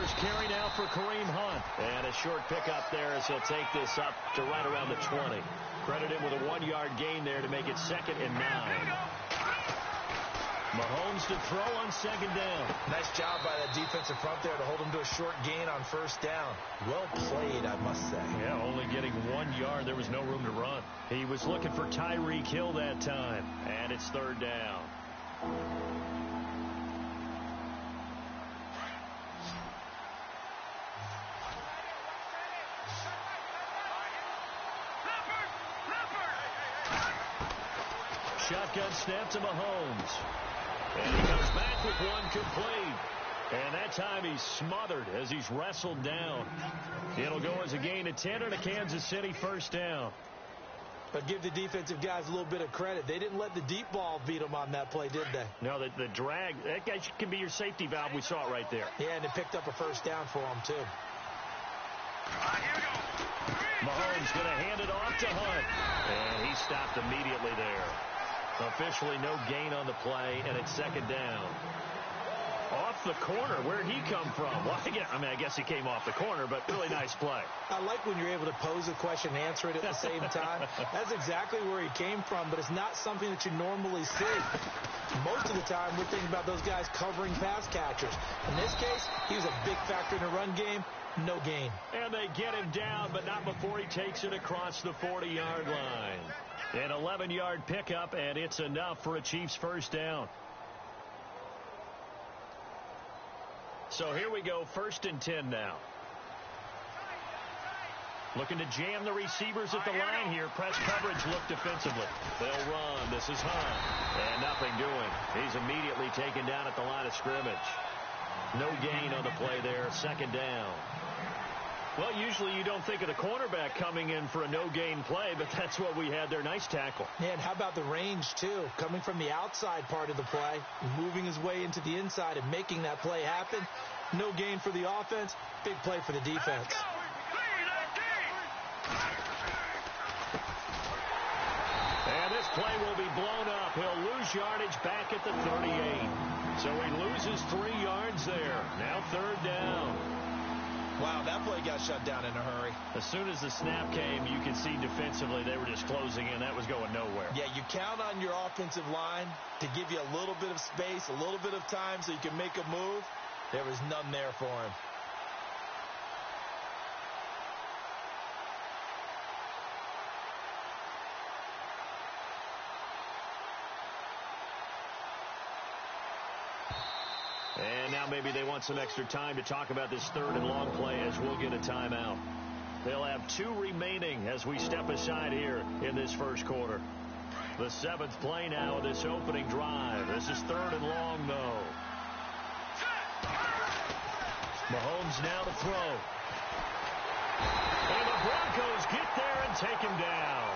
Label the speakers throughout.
Speaker 1: first carry now for Kareem Hunt. And a short pickup there as he'll take this up to right around the 20. Credit him with a 1-yard gain there to make it 2nd and 9. Mahomes to throw on 2nd down.
Speaker 2: Nice job by that defensive front there to hold him to a short gain on 1st down. Well played, I must say.
Speaker 1: Yeah, only getting 1 yard. There was no room to run. He was looking for Tyreek Hill that time. And it's 3rd down. Shotgun snap to Mahomes. And he comes back with one complete. And that time he's smothered as he's wrestled down. It'll go as a gain of 10 and a Kansas City 1st down.
Speaker 2: But give the defensive guys a little bit of credit. They didn't let the deep ball beat them on that play, did they?
Speaker 1: No, the drag, that guy can be your safety valve. We saw it right there.
Speaker 2: Yeah, and it picked up a 1st down for him, too.
Speaker 1: Mahomes going to hand it off to Hunt. And he stopped immediately there. Officially no gain on the play, and it's 2nd down. Off the corner. Where'd he come from? Well, I guess he came off the corner, but really nice play.
Speaker 2: I like when you're able to pose a question and answer it at the same time. That's exactly where he came from, but it's not something that you normally see. Most of the time, we're thinking about those guys covering pass catchers. In this case, he was a big factor in the run game. No gain.
Speaker 1: And they get him down, but not before he takes it across the 40-yard line. An 11-yard pickup, and it's enough for a Chiefs 1st down. So here we go, 1st and 10 now. Looking to jam the receivers at the line here. Press coverage look defensively. They'll run. This is Hunt. And nothing doing. He's immediately taken down at the line of scrimmage. No gain on the play there. 2nd down. Well, usually you don't think of the cornerback coming in for a no-gain play, but that's what we had there. Nice tackle.
Speaker 2: Yeah, and how about the range, too? Coming from the outside part of the play, moving his way into the inside and making that play happen. No gain for the offense, big play for the defense.
Speaker 1: And this play will be blown up. He'll lose yardage back at the 38. So he loses 3 yards there. Now 3rd down.
Speaker 2: Wow, that play got shut down in a hurry.
Speaker 1: As soon as the snap came, you could see defensively they were just closing in. That was going nowhere.
Speaker 2: Yeah, you count on your offensive line to give you a little bit of space, a little bit of time so you can make a move. There was none there for him.
Speaker 1: And now maybe they want some extra time to talk about this 3rd and long play as we'll get a timeout. They'll have 2 remaining as we step aside here in this 1st quarter. The 7th play now of this opening drive. This is 3rd and long, though. Mahomes now to throw. And the Broncos get there and take him down.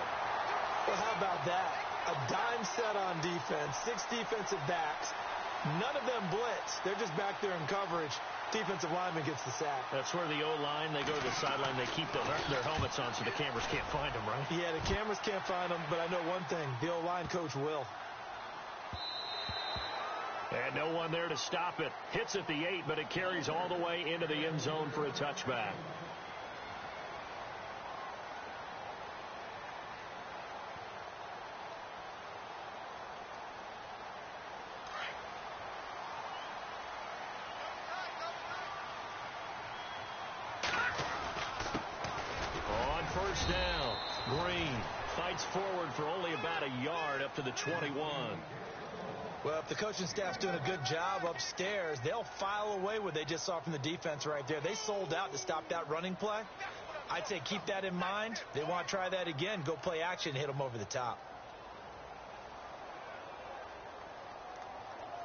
Speaker 2: Well, how about that? A dime set on defense, 6 defensive backs. None of them blitz. They're just back there in coverage. Defensive lineman gets the sack.
Speaker 1: That's where the O-line, they go to the sideline, they keep their helmets on so the cameras can't find them, right?
Speaker 2: Yeah, the cameras can't find them, but I know one thing. The O-line coach will.
Speaker 1: And no one there to stop it. Hits at the 8, but it carries all the way into the end zone for a touchback. On 1st down, Green fights forward for only about a yard up to the 21.
Speaker 2: Well, if the coaching staff's doing a good job upstairs, they'll file away what they just saw from the defense right there. They sold out to stop that running play. I'd say keep that in mind. They want to try that again. Go play action, hit them over the top.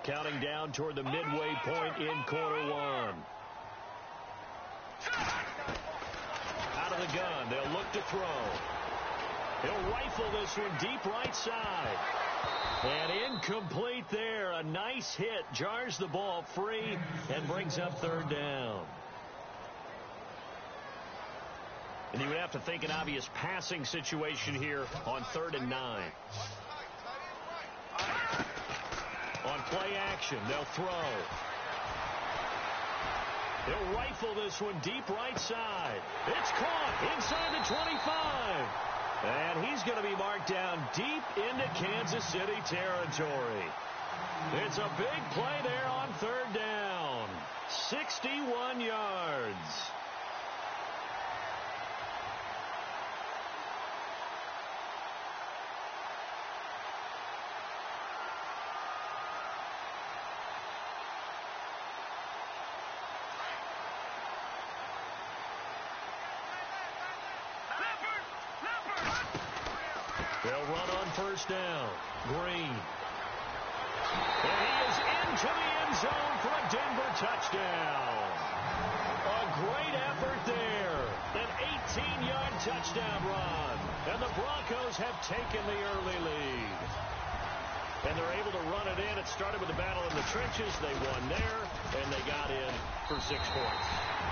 Speaker 1: Counting down toward the midway point in quarter 1. Out of the gun, they'll look to throw. He'll rifle this one deep right side. And incomplete there. A nice hit. Jars the ball free and brings up 3rd down. And you would have to think an obvious passing situation here on 3rd and 9. On play action, they'll throw. He'll rifle this one deep right side. It's caught inside the 25. And he's going to be marked down deep into Kansas City territory. It's a big play there on third down. 61 yards. They'll run on first down. Green. And he is into the end zone for a Denver touchdown. A great effort there. An 18-yard touchdown run. And the Broncos have taken the early lead. And they're able to run it in. It started with a battle in the trenches. They won there, and they got in for 6 points.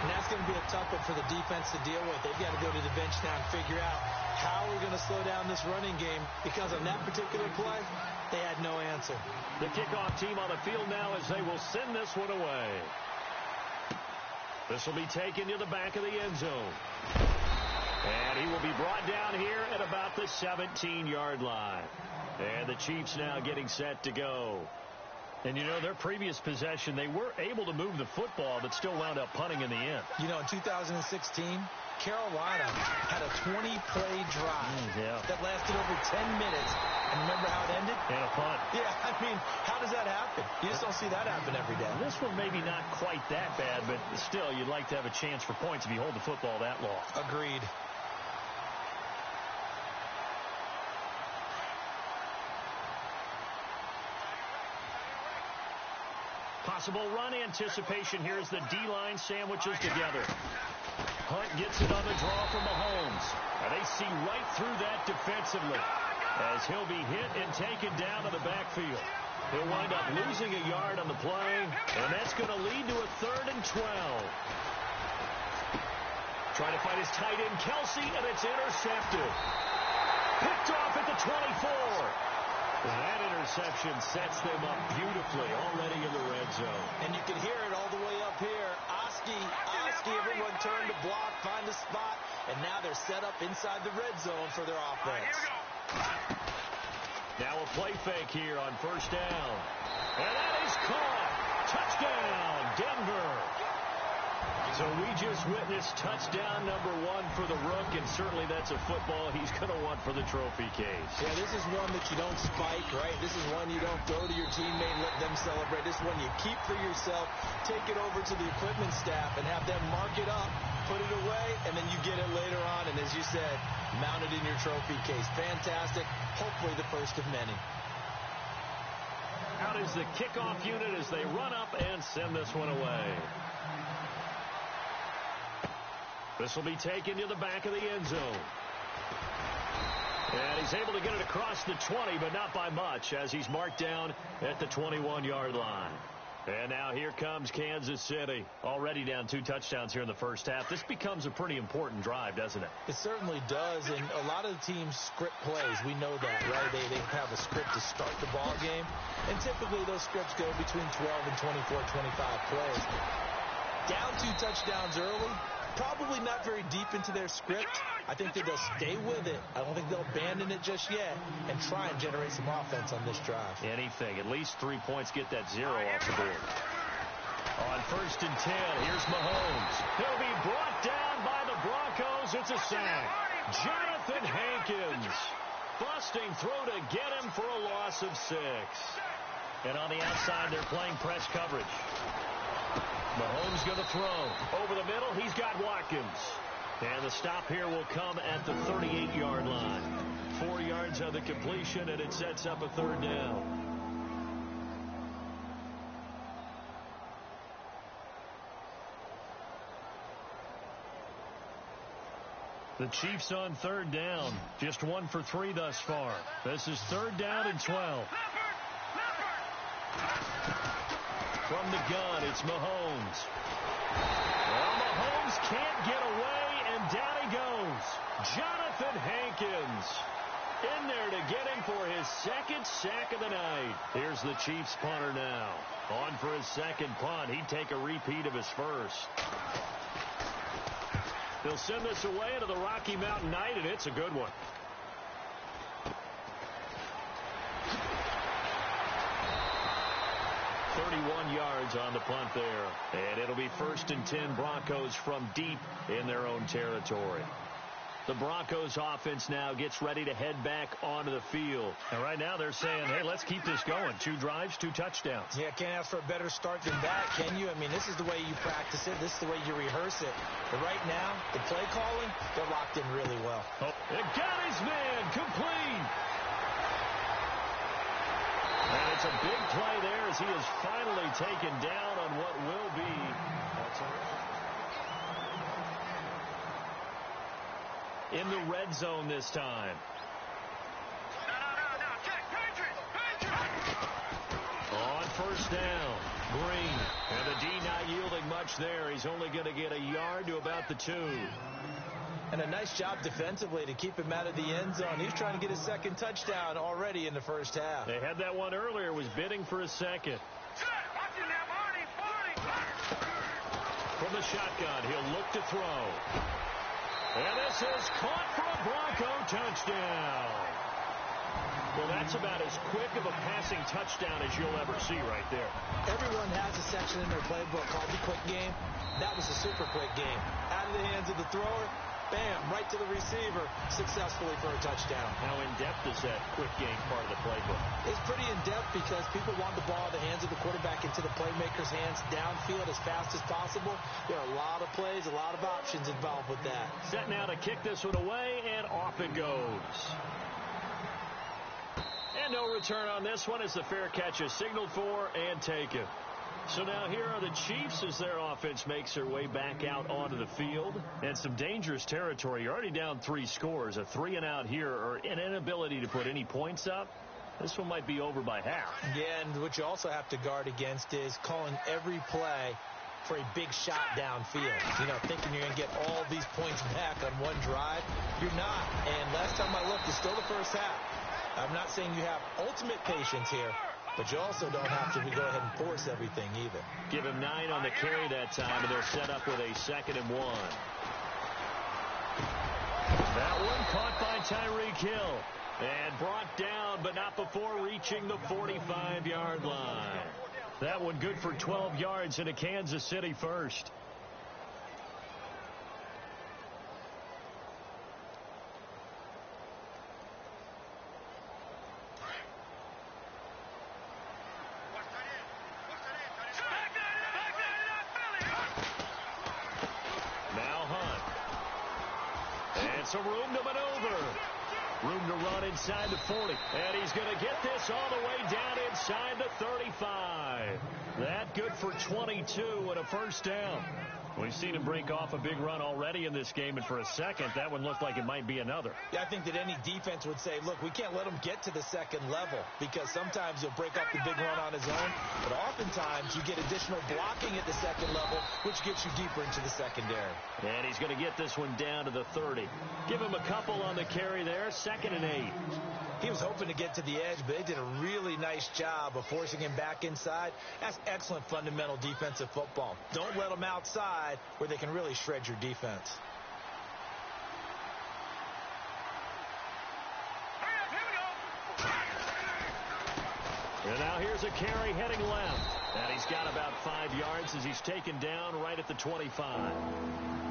Speaker 2: And that's going to be a tough one for the defense to deal with. They've got to go to the bench now and figure out how we're going to slow down this running game, because on that particular play, they had no answer.
Speaker 1: The kickoff team on the field now as they will send this one away. This will be taken to the back of the end zone. And he will be brought down here at about the 17-yard line. And the Chiefs now getting set to go. And, you know, their previous possession, they were able to move the football, but still wound up punting in the end.
Speaker 2: You know, in 2016, Carolina had a 20-play drive that lasted over 10 minutes. And remember how it ended?
Speaker 1: And a punt.
Speaker 2: Yeah, I mean, how does that happen? You just don't see that happen every day.
Speaker 1: This one maybe not quite that bad, but still, you'd like to have a chance for points if you hold the football that long.
Speaker 2: Agreed.
Speaker 1: Possible run anticipation here as the D-line sandwiches together. Hunt gets it on the draw from Mahomes. And they see right through that defensively as he'll be hit and taken down to the backfield. He'll wind up losing a yard on the play, and that's going to lead to a 3rd and 12. Trying to find his tight end, Kelsey, and it's intercepted. Picked off at the 24. That interception sets them up beautifully already in the red zone.
Speaker 2: And you can hear it all the way up here. Oski, everyone turned to block, find a spot, and now they're set up inside the red zone for their offense.
Speaker 1: Now a play fake here on first down. And that is caught. Touchdown, Denver. So we just witnessed touchdown number 1 for the Rook, and certainly that's a football he's going to want for the trophy case.
Speaker 2: Yeah, this is one that you don't spike, right? This is one you don't throw to your teammate and let them celebrate. This is one you keep for yourself, take it over to the equipment staff, and have them mark it up, put it away, and then you get it later on, and as you said, mount it in your trophy case. Fantastic. Hopefully the first of many.
Speaker 1: Out is the kickoff unit as they run up and send this one away. This will be taken to the back of the end zone. And he's able to get it across the 20, but not by much, as he's marked down at the 21-yard line. And now here comes Kansas City. Already down 2 touchdowns here in the first half. This becomes a pretty important drive, doesn't it?
Speaker 2: It certainly does, and a lot of the teams script plays. We know that, right? They have a script to start the ball game, and typically those scripts go between 12 and 24, 25 plays. Down 2 touchdowns early, probably not very deep into their script. I think that they'll stay with it. I don't think they'll abandon it just yet and try and generate some offense on this drive.
Speaker 1: Anything. At least 3 points, get that 0 off the board. On first and 10, here's Mahomes. He'll be brought down by the Broncos. It's a sack. Jonathan Hankins. Busting through to get him for a loss of 6. And on the outside, they're playing press coverage. Mahomes going to throw. Over the middle, he's got Watkins. And the stop here will come at the 38-yard line. 4 yards on the completion, and it sets up a 3rd down. The Chiefs on 3rd down. Just 1 for 3 thus far. This is 3rd down and 12. From the gun, it's Mahomes. Well, Mahomes can't get away, and down he goes. Jonathan Hankins into there to get him for his second sack of the night. Here's the Chiefs punter now. On for his second punt. He'd take a repeat of his first. They'll send this away into the Rocky Mountain night, and it's a good one. Yards on the punt there. And it'll be 1st and 10 Broncos from deep in their own territory. The Broncos offense now gets ready to head back onto the field. And right now they're saying, hey, let's keep this going. 2 drives, 2 touchdowns.
Speaker 2: Yeah, can't ask for a better start than that, can you? I mean, this is the way you practice it. This is the way you rehearse it. But right now, the play calling, they're locked in really well.
Speaker 1: Oh, it got his man complete. And it's a big play there as he is finally taken down on what will be. In the red zone this time. On 1st down, Green. And the D not yielding much there. He's only going to get a yard to about the 2.
Speaker 2: And a nice job defensively to keep him out of the end zone. He's trying to get his second touchdown already in the first half.
Speaker 1: They had that one earlier, was bidding for a second. From the shotgun, he'll look to throw. And this is caught for a Bronco touchdown. Well, that's about as quick of a passing touchdown as you'll ever see right there.
Speaker 2: Everyone has a section in their playbook called the quick game. That was a super quick game. Out of the hands of the thrower, bam, right to the receiver, successfully for a touchdown.
Speaker 1: How in-depth is that quick game part of the playbook?
Speaker 2: It's pretty in-depth because people want the ball in the hands of the quarterback into the playmaker's hands downfield as fast as possible. There are a lot of plays, a lot of options involved with that.
Speaker 1: Set now to kick this one away, and off it goes. And no return on this one as the fair catch is signaled for and taken. So now here are the Chiefs as their offense makes their way back out onto the field. And some dangerous territory. You're already down 3 scores. A 3-and-out here or an inability to put any points up. This one might be over by half.
Speaker 2: Yeah, and what you also have to guard against is calling every play for a big shot downfield. You know, thinking you're going to get all these points back on one drive. You're not. And last time I looked, it's still the first half. I'm not saying you have ultimate patience here, but you also don't have to go ahead and force everything either.
Speaker 1: Give him 9 on the carry that time, and they'll set up with a 2nd and 1. That one caught by Tyreek Hill and brought down, but not before reaching the 45-yard line. That one good for 12 yards into Kansas City first. Some room to maneuver. Room to run inside the 40. And he's going to get this all the way down inside the 35. That good for 22 and a 1st down. We've seen him break off a big run already in this game, and for a second, that one looked like it might be another.
Speaker 2: Yeah, I think that any defense would say, look, we can't let him get to the second level because sometimes he'll break up the big run on his own, but oftentimes you get additional blocking at the second level, which gets you deeper into the secondary.
Speaker 1: And he's going to get this one down to the 30. Give him a couple on the carry there, 2nd and 8.
Speaker 2: He was hoping to get to the edge, but they did a really nice job of forcing him back inside. That's excellent fundamental defensive football. Don't let them outside where they can really shred your defense.
Speaker 1: And now here's a carry heading left. And he's got about 5 yards as he's taken down right at the 25.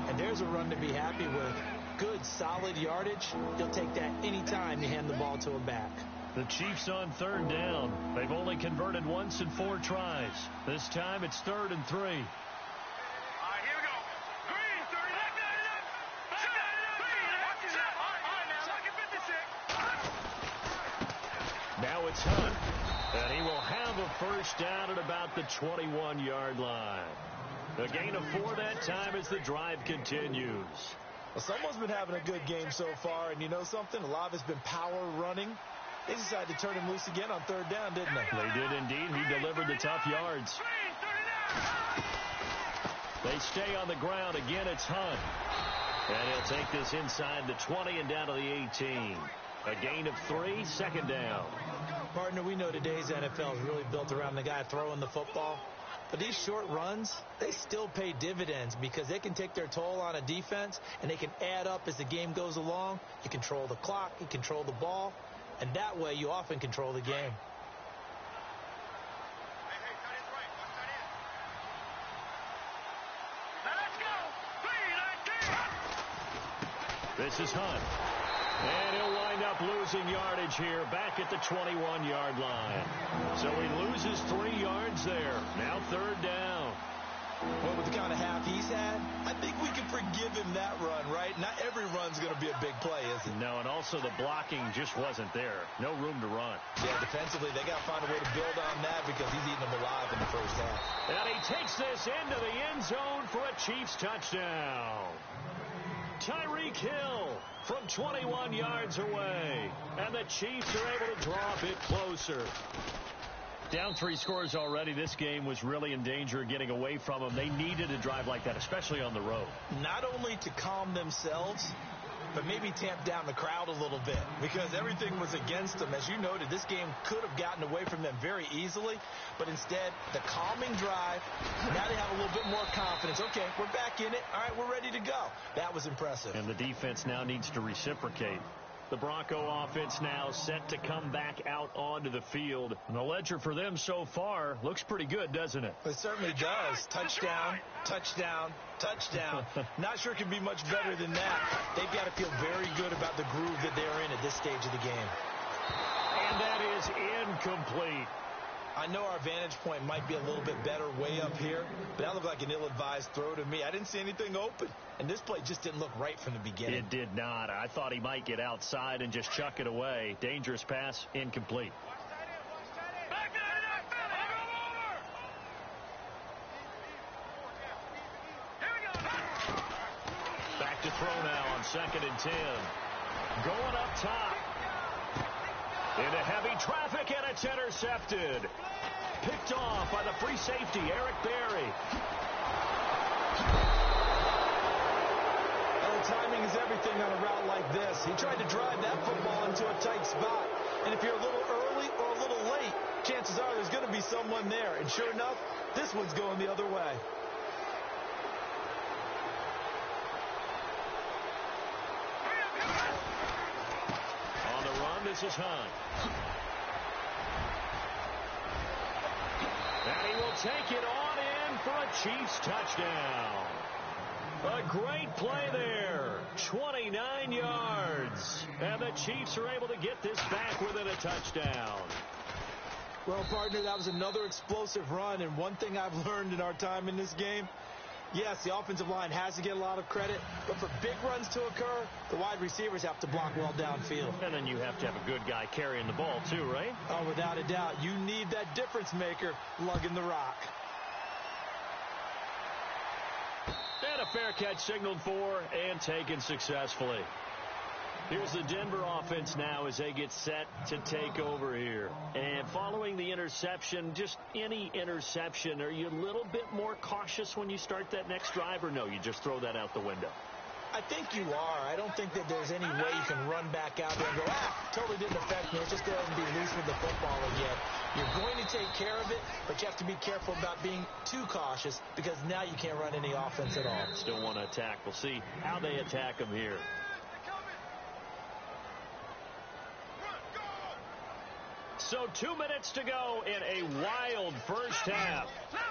Speaker 2: And there's a run to be happy with. Good, solid yardage. You'll take that anytime you hand the ball to a back.
Speaker 1: The Chiefs on 3rd down. They've only converted once in 4 tries. This time it's 3rd and 3.
Speaker 3: All right, here we go. Green, 30. Back it up. Watch it up. All right, now.
Speaker 1: Now it's Hunt. And he will have a 1st down at about the 21-yard line. A gain of 4 that time as the drive continues.
Speaker 2: Well, someone's been having a good game so far, and you know something? A lot of it's been power running. They decided to turn him loose again on 3rd down, didn't they?
Speaker 1: They did indeed. He delivered the tough yards. They stay on the ground. Again, it's Hunt. And he'll take this inside the 20 and down to the 18. A gain of 3, second down.
Speaker 2: Partner, we know today's NFL is really built around the guy throwing the football. But these short runs, they still pay dividends because they can take their toll on a defense, and they can add up as the game goes along. You control the clock, you control the ball, and that way you often control the game.
Speaker 1: This is Hunt. And he'll wind up losing yardage here back at the 21-yard line. So he loses 3 yards there. Now third down.
Speaker 2: Well, with the kind of half he's had, I think we can forgive him that run, right? Not every run's going to be a big play, is it?
Speaker 1: No, and also the blocking just wasn't there. No room to run.
Speaker 2: Yeah, defensively, they got to find a way to build on that because he's eating them alive in the first half.
Speaker 1: And he takes this into the end zone for a Chiefs touchdown. Tyreek Hill from 21 yards away. And the Chiefs are able to draw a bit closer. Down 3 scores already. This game was really in danger of getting away from them. They needed a drive like that, especially on the road.
Speaker 2: Not only to calm themselves, but maybe tamp down the crowd a little bit because everything was against them. As you noted, this game could have gotten away from them very easily, but instead, the calming drive, now they have a little bit more confidence. Okay, we're back in it. All right, we're ready to go. That was impressive.
Speaker 1: And the defense now needs to reciprocate. The Bronco offense now set to come back out onto the field. And the ledger for them so far looks pretty good, doesn't it?
Speaker 2: It certainly does. Touchdown, touchdown, touchdown. Not sure it can be much better than that. They've got to feel very good about the groove that they're in at this stage of the game.
Speaker 1: And that is incomplete.
Speaker 2: I know our vantage point might be a little bit better way up here, but that looked like an ill-advised throw to me. I didn't see anything open, and this play just didn't look right from the beginning.
Speaker 1: It did not. I thought he might get outside and just chuck it away. Dangerous pass, incomplete. Back to throw now on 2nd and 10. Going up top. Into heavy traffic, and it's intercepted. Picked off by the free safety, Eric Berry.
Speaker 2: Well, timing is everything on a route like this. He tried to drive that football into a tight spot. And if you're a little early or a little late, chances are there's going to be someone there. And sure enough, this one's going the other way.
Speaker 1: This is Hunt. And he will take it on in for a Chiefs touchdown. A great play there. 29 yards. And the Chiefs are able to get this back within a touchdown.
Speaker 2: Well, partner, that was another explosive run. And one thing I've learned in our time in this game, yes, the offensive line has to get a lot of credit, but for big runs to occur, the wide receivers have to block well downfield.
Speaker 1: And then you have to have a good guy carrying the ball too, right?
Speaker 2: Oh, without a doubt. You need that difference maker lugging the rock.
Speaker 1: And a fair catch signaled for and taken successfully. Here's the Denver offense now as they get set to take over here. And following the interception, just any interception, are you a little bit more cautious when you start that next drive, or no, you just throw that out the window?
Speaker 2: I think you are. I don't think that there's any way you can run back out there and go, totally didn't affect me. Let's just go ahead and be loose with the football again. You're going to take care of it, but you have to be careful about being too cautious because now you can't run any offense at all.
Speaker 1: Still want to attack. We'll see how they attack them here. So 2 minutes to go in a wild first half.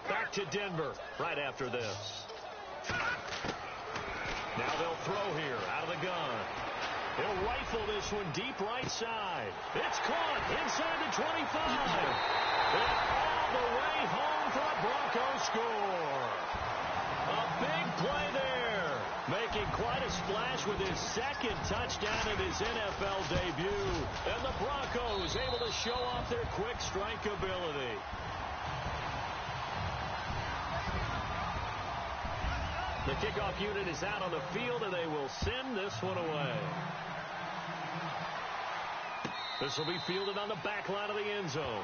Speaker 1: Back to Denver right after this. Now they'll throw here out of the gun. He'll rifle this one deep right side. It's caught inside the 25. And all the way home for a Broncos score. A big play there. Making quite a splash with his second touchdown in his NFL debut. And the Broncos able to show off their quick strike ability. The kickoff unit is out on the field, and they will send this one away. This will be fielded on the back line of the end zone.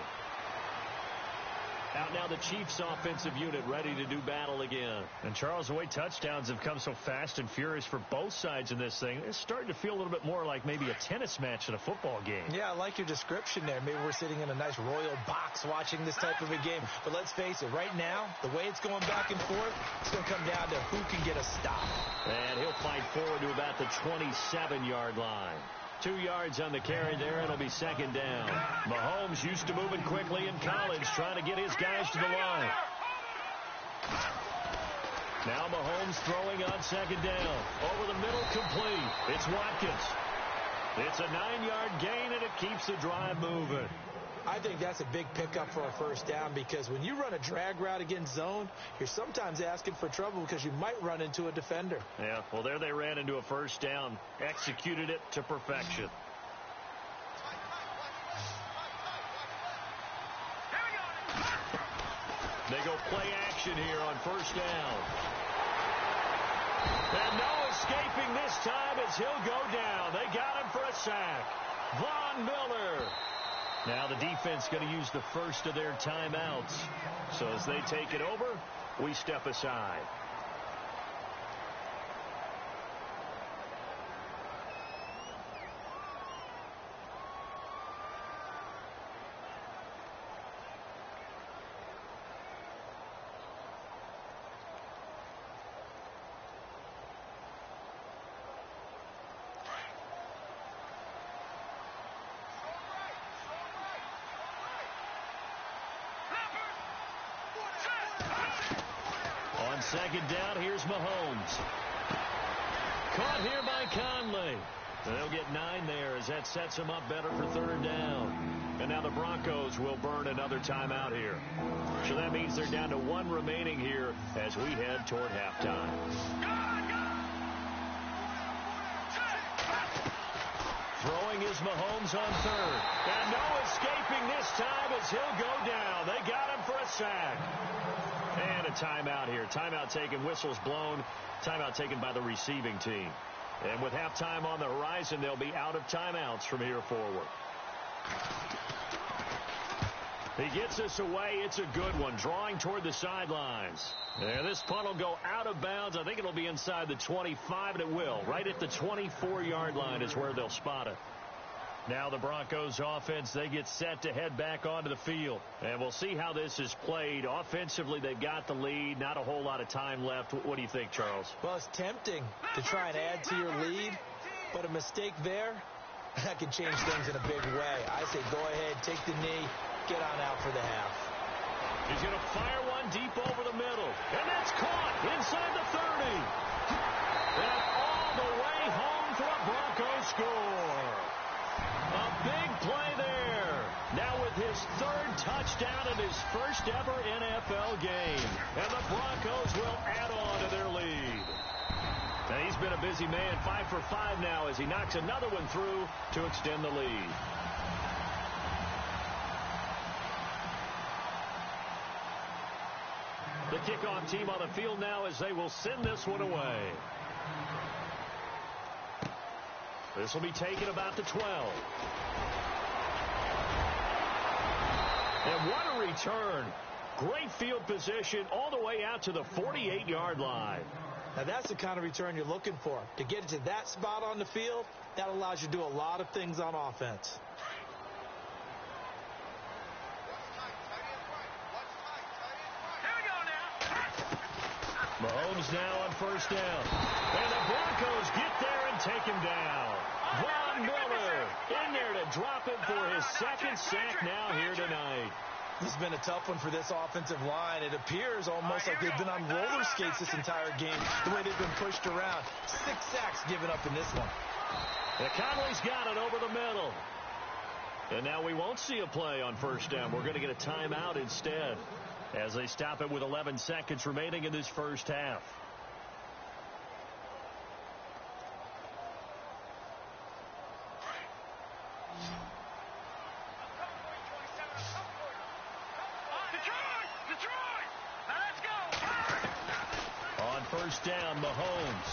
Speaker 1: Out now the Chiefs offensive unit ready to do battle again.
Speaker 4: And Charles, the way touchdowns have come so fast and furious for both sides in this thing, it's starting to feel a little bit more like maybe a tennis match in a football game.
Speaker 2: Yeah, I like your description there. Maybe we're sitting in a nice royal box watching this type of a game. But let's face it, right now, the way it's going back and forth, it's going to come down to who can get a stop.
Speaker 1: And he'll fight forward to about the 27-yard line. 2 yards on the carry there. It'll be second down. Mahomes used to moving quickly in college, trying to get his guys to the line. Now Mahomes throwing on second down. Over the middle, complete. It's Watkins. It's a 9-yard gain, and it keeps the drive moving.
Speaker 2: I think that's a big pickup for a first down because when you run a drag route against zone, you're sometimes asking for trouble because you might run into a defender.
Speaker 1: Yeah, well, there they ran into a first down, executed it to perfection. They go play action here on first down. And no escaping this time as he'll go down. They got him for a sack. Von Miller. Now the defense going to use the first of their timeouts. So as they take it over, we step aside. On second down, here's Mahomes. Caught here by Conley. They'll get 9 there as that sets them up better for third down. And now the Broncos will burn another timeout here. So that means they're down to 1 remaining here as we head toward halftime. Throwing is Mahomes on third. And no escaping this time as he'll go down. They got him for a sack. And a timeout here. Timeout taken, whistles blown. Timeout taken by the receiving team. And with halftime on the horizon, they'll be out of timeouts from here forward. He gets us away. It's a good one. Drawing toward the sidelines. And this punt will go out of bounds. I think it'll be inside the 25, and it will. Right at the 24-yard line is where they'll spot it. Now the Broncos offense, they get set to head back onto the field. And we'll see how this is played. Offensively, they've got the lead. Not a whole lot of time left. What do you think, Charles?
Speaker 2: Well, it's tempting to try and add to your lead, but a mistake there, that can change things in a big way. I say go ahead, take the knee, get on out for the half.
Speaker 1: He's going to fire one deep over the middle. And that's caught inside the 30. And all the way home for a Broncos score. A big play there. Now with his 3rd touchdown in his first ever NFL game. And the Broncos will add on to their lead. And he's been a busy man, 5 for 5 now as he knocks another one through to extend the lead. The kickoff team on the field now as they will send this one away. This will be taken about the 12. And what a return. Great field position all the way out to the 48-yard line.
Speaker 2: Now that's the kind of return you're looking for. To get it to that spot on the field, that allows you to do a lot of things on offense.
Speaker 1: Mahomes now on first down. And the Broncos get there and take him down. Von Miller in there to drop him for his 2nd sack now here tonight.
Speaker 2: This has been a tough one for this offensive line. It appears almost like they've been on roller skates this entire game, the way they've been pushed around. 6 sacks given up in this one.
Speaker 1: And Conley's got it over the middle. And now we won't see a play on first down. We're going to get a timeout instead as they stop it with 11 seconds remaining in this first half. On first down, Mahomes.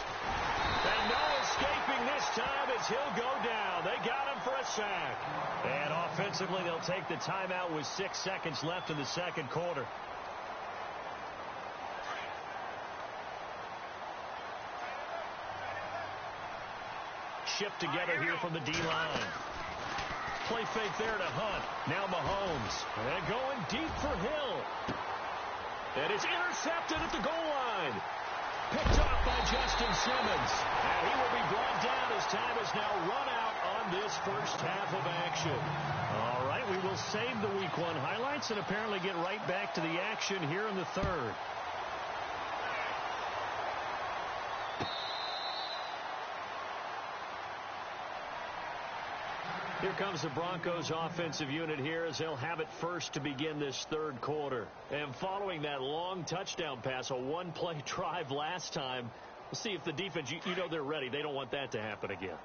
Speaker 1: And no escaping this time as yards. He'll go down. They got him for a sack. And offensively, they'll take the timeout with 6 seconds left in the second quarter. Shipped together here from the D-line. Play fake there to Hunt. Now Mahomes. And going deep for Hill. And it's intercepted at the goal line. Picked off by Justin Simmons. And he will be brought down as time is now run out on this first half of action. All right, we will save the Week 1 highlights and apparently get right back to the action here in the third. Here comes the Broncos offensive unit here as they'll have it first to begin this third quarter. And following that long touchdown pass, a one-play drive last time, we'll see if the defense, you know they're ready. They don't want that to happen again.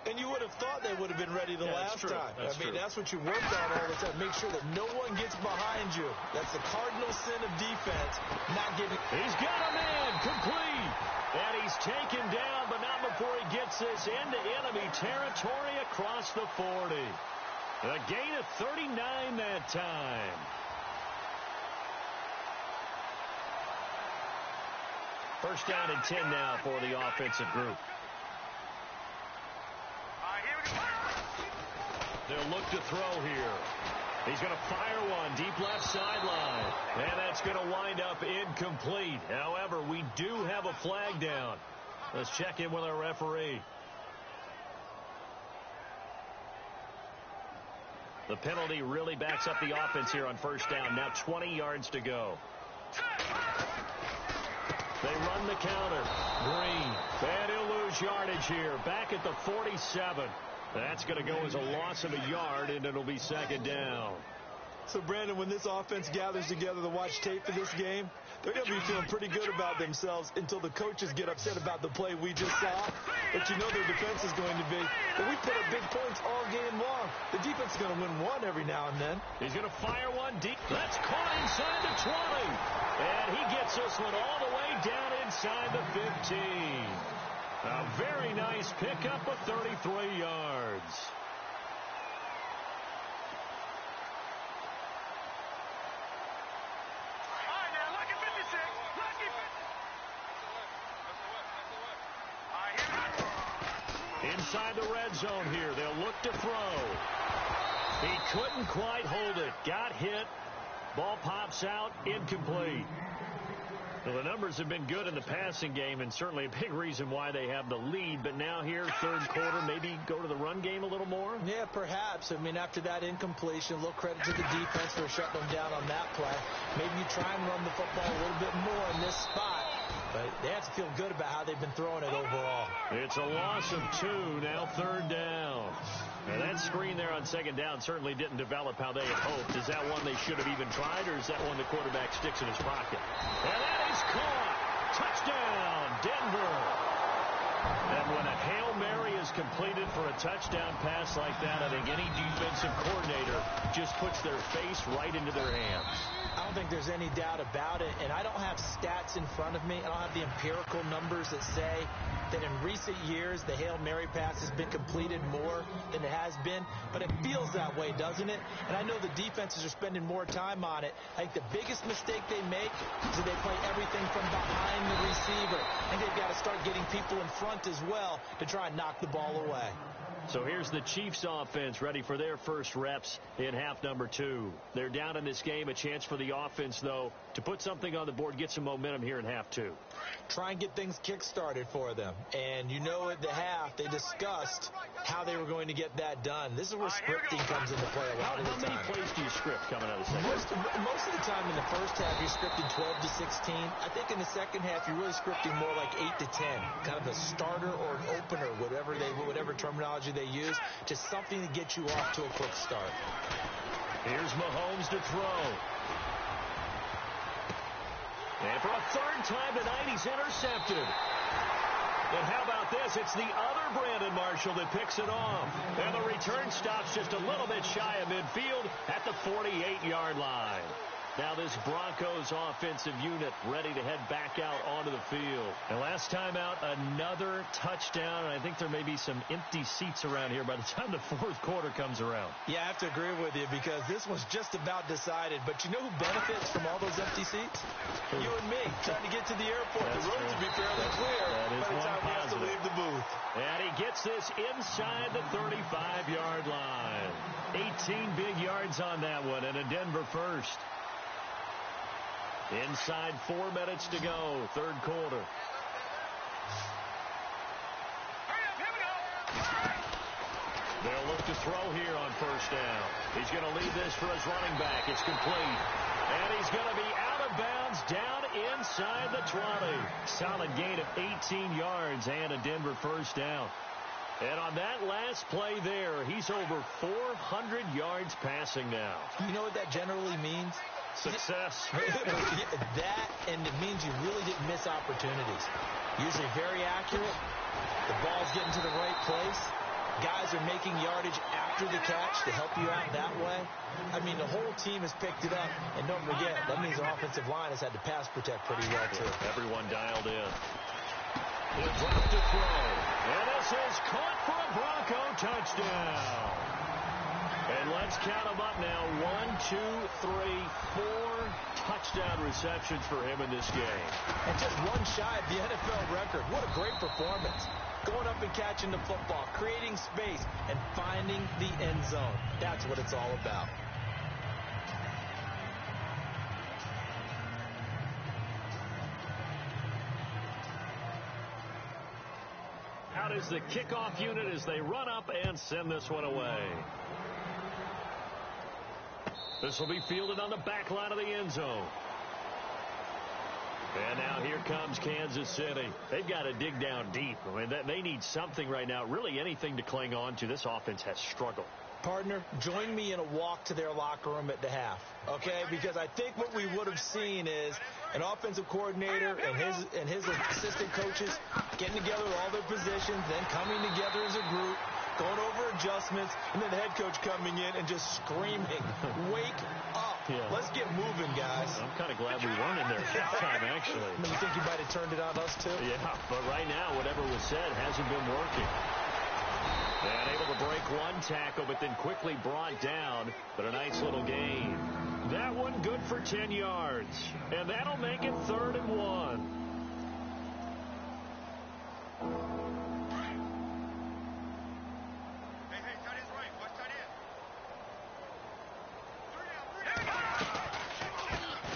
Speaker 2: And you would have thought they would have been ready the last time.
Speaker 1: That's true.
Speaker 2: That's what you worked on all the time. Make sure that no one gets behind you. That's the cardinal sin of defense, not getting...
Speaker 1: He's got a man complete. And he's taken down, but not before he gets this into enemy territory across the 40. A gain of 39 that time. First down and 10 now for the offensive group. They'll look to throw here. He's going to fire one deep left sideline. And that's going to wind up incomplete. However, we do have a flag down. Let's check in with our referee. The penalty really backs up the offense here on first down. Now 20 yards to go. They run the counter. Green. And he'll lose yardage here. Back at the 47. That's going to go as a loss of a yard, and it'll be second down.
Speaker 2: So, Brandon, when this offense gathers together to watch tape for this game, they're going to be feeling pretty good about themselves until the coaches get upset about the play we just saw. But you know their defense is going to be. But we put up big points all game long. The defense is going to win one every now and then.
Speaker 1: He's going to fire one deep. That's caught inside the 20. And he gets this one all the way down inside the 15. A very nice pickup of 33 yards. Inside the red zone here. They'll look to throw. He couldn't quite hold it. Got hit. Ball pops out. Incomplete. Well, the numbers have been good in the passing game, and certainly a big reason why they have the lead. But now here, third quarter, maybe go to the run game a little more?
Speaker 2: Yeah, perhaps. I mean, after that incompletion, a little credit to the defense for shutting them down on that play. Maybe you try and run the football a little bit more in this spot. But they have to feel good about how they've been throwing it overall.
Speaker 1: It's a loss of 2, now third down. And that screen there on second down certainly didn't develop how they had hoped. Is that one they should have even tried, or is that one the quarterback sticks in his pocket? And that is caught. Touchdown, Denver. And when a Hail Mary is completed for a touchdown pass like that, I think any defensive coordinator just puts their face right into their hands.
Speaker 2: I don't think there's any doubt about it, and I don't have stats in front of me. I don't have the empirical numbers that say that in recent years the Hail Mary pass has been completed more than it has been, but it feels that way, doesn't it? And I know the defenses are spending more time on it. I think the biggest mistake they make is that they play everything from behind the receiver. I think they've got to start getting people in front as well to try and knock the ball away.
Speaker 1: So here's the Chiefs offense ready for their first reps in half number 2. They're down in this game. A chance for the offense, though, to put something on the board, get some momentum here in half 2.
Speaker 2: Try and get things kick-started for them. And you know at the half, they discussed how they were going to get that done. This is where scripting comes into play a lot of the time.
Speaker 1: How many plays do you script coming out of the second?
Speaker 2: Most of the time in the first half, you're scripting 12 to 16. I think in the second half, you're really scripting more like 8 to 10. Kind of a starter or an opener, whatever terminology they use. Just something to get you off to a quick start.
Speaker 1: Here's Mahomes to throw. And for a third time tonight, he's intercepted. And how about this? It's the other Brandon Marshall that picks it off. And the return stops just a little bit shy of midfield at the 48-yard line. Now this Broncos offensive unit ready to head back out onto the field.
Speaker 4: And last time out, another touchdown, and I think there may be some empty seats around here by the time the fourth quarter comes around.
Speaker 2: Yeah, I have to agree with you because this was just about decided. But you know who benefits from all those empty seats? You and me, trying to get to the airport.
Speaker 4: That's
Speaker 2: the roads
Speaker 4: true.
Speaker 2: will be fairly clear
Speaker 4: That is
Speaker 2: by the
Speaker 4: one
Speaker 2: time we have to
Speaker 4: positive.
Speaker 2: leave the booth.
Speaker 1: And he gets this inside the 35-yard line.
Speaker 4: 18 big yards on that one, and a Denver first.
Speaker 1: Inside 4 minutes to go, third quarter. They'll look to throw here on first down. He's going to lead this for his running back. It's complete. And he's going to be out of bounds down inside the 20.
Speaker 4: Solid gain of 18 yards and a Denver first down.
Speaker 1: And on that last play there, he's over 400 yards passing now.
Speaker 2: You know what that generally means?
Speaker 4: Success.
Speaker 2: That, and it means you really didn't miss opportunities. Usually very accurate. The ball's getting to the right place. Guys are making yardage after the catch to help you out that way. I mean, the whole team has picked it up. And don't forget, that means the offensive line has had to pass protect pretty well, too.
Speaker 1: Everyone dialed in. He'll drop to throw. And this is caught for a Bronco touchdown. And let's count them up now. 1, 2, 3, 4 touchdown receptions for him in this game.
Speaker 2: And just one shy of the NFL record. What a great performance. Going up and catching the football, creating space, and finding the end zone. That's what it's all about.
Speaker 1: Out is the kickoff unit as they run up and send this one away. This will be fielded on the back line of the end zone. And now here comes Kansas City. They've got to dig down deep. I mean, they need something right now, really anything to cling on to. This offense has struggled.
Speaker 2: Partner, join me in a walk to their locker room at the half, okay? Because I think what we would have seen is an offensive coordinator and his assistant coaches getting together with all their positions, then coming together as a group, going over adjustments, and then the head coach coming in and just screaming, wake up.
Speaker 4: Yeah.
Speaker 2: Let's get moving, guys.
Speaker 1: I'm kind of glad we weren't in there at halftime, actually.
Speaker 2: I mean, you think you might have turned it on us, too?
Speaker 1: Yeah, but right now, whatever was said hasn't been working. And able to break one tackle, but then quickly brought down. But a nice little gain. That one good for 10 yards. And that'll make it 3rd and 1.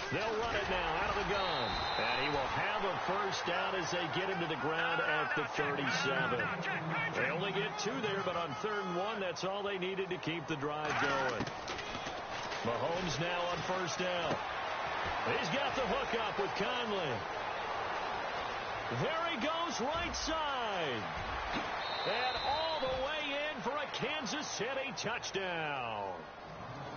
Speaker 1: They'll run it now out of the gun. And he will have a first down as they get him to the ground at the 37. They only get 2 there, but on 3rd and 1, that's all they needed to keep the drive going. Mahomes now on first down. He's got the hook up with Conley. There he goes right side. And all the way in for a Kansas City touchdown.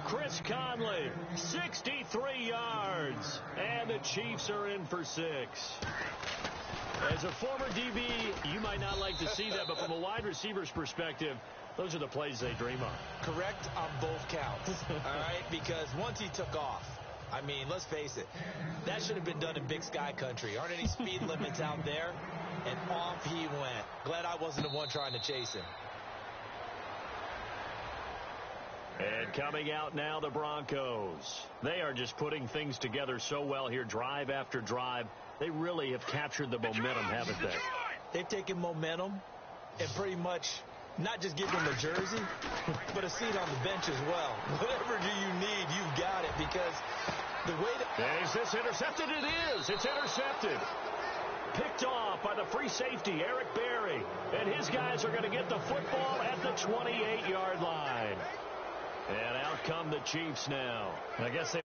Speaker 1: Chris Conley, 63 yards, and the Chiefs are in for 6. As a former DB, you might not like to see that, but from a wide receiver's perspective, those are the plays they dream of.
Speaker 2: Correct on both counts, all right? Because once he took off, I mean, let's face it, that should have been done in Big Sky country. Aren't any speed limits out there? And off he went. Glad I wasn't the one trying to chase him.
Speaker 1: And coming out now, the Broncos. They are just putting things together so well here, drive after drive. They really have captured the momentum, haven't they?
Speaker 2: They've taken momentum and pretty much not just given them a jersey, but a seat on the bench as well. Whatever do you need, you've got it, because the way to...
Speaker 1: And is this intercepted? It is. It's intercepted. Picked off by the free safety, Eric Berry. And his guys are going to get the football at the 28-yard line. And out come the Chiefs now.
Speaker 4: I guess they